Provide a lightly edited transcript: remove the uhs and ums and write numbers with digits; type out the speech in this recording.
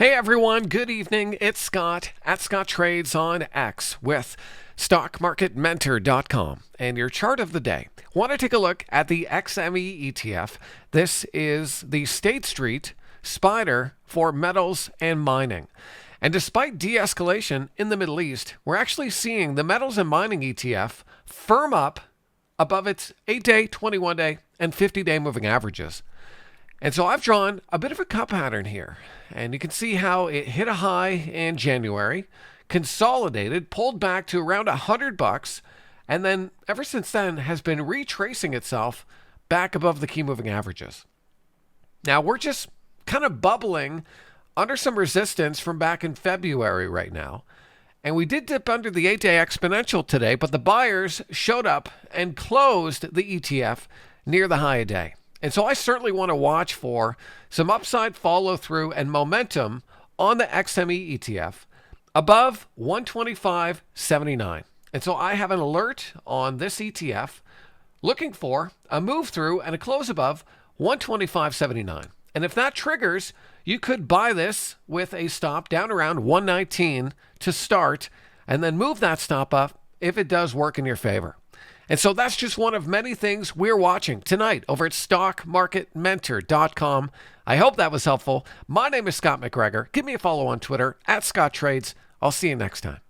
Hey everyone, good evening. It's Scott at Scott Trades on X with StockMarketMentor.com and your chart of the day. Want to take a look at the XME ETF. This is the State Street Spider for metals and mining. And despite de-escalation in the Middle East, we're actually seeing the metals and mining ETF firm up above its 8-day, 21-day, and 50-day moving averages. And so I've drawn a bit of a cup pattern here. And you can see how it hit a high in January, consolidated, pulled back to around $100, and then ever since then has been retracing itself back above the key moving averages. Now we're just kind of bubbling under some resistance from back in February right now. And we did dip under the 8-day exponential today, but the buyers showed up and closed the ETF near the high a day. And so I certainly want to watch for some upside follow through and momentum on the XME ETF above 125.79. And so I have an alert on this ETF looking for a move through and a close above 125.79. And if that triggers, you could buy this with a stop down around 119 to start and then move that stop up if it does work in your favor. And so that's just one of many things we're watching tonight over at StockMarketMentor.com. I hope that was helpful. My name is Scott McGregor. Give me a follow on Twitter at Scott Trades. I'll see you next time.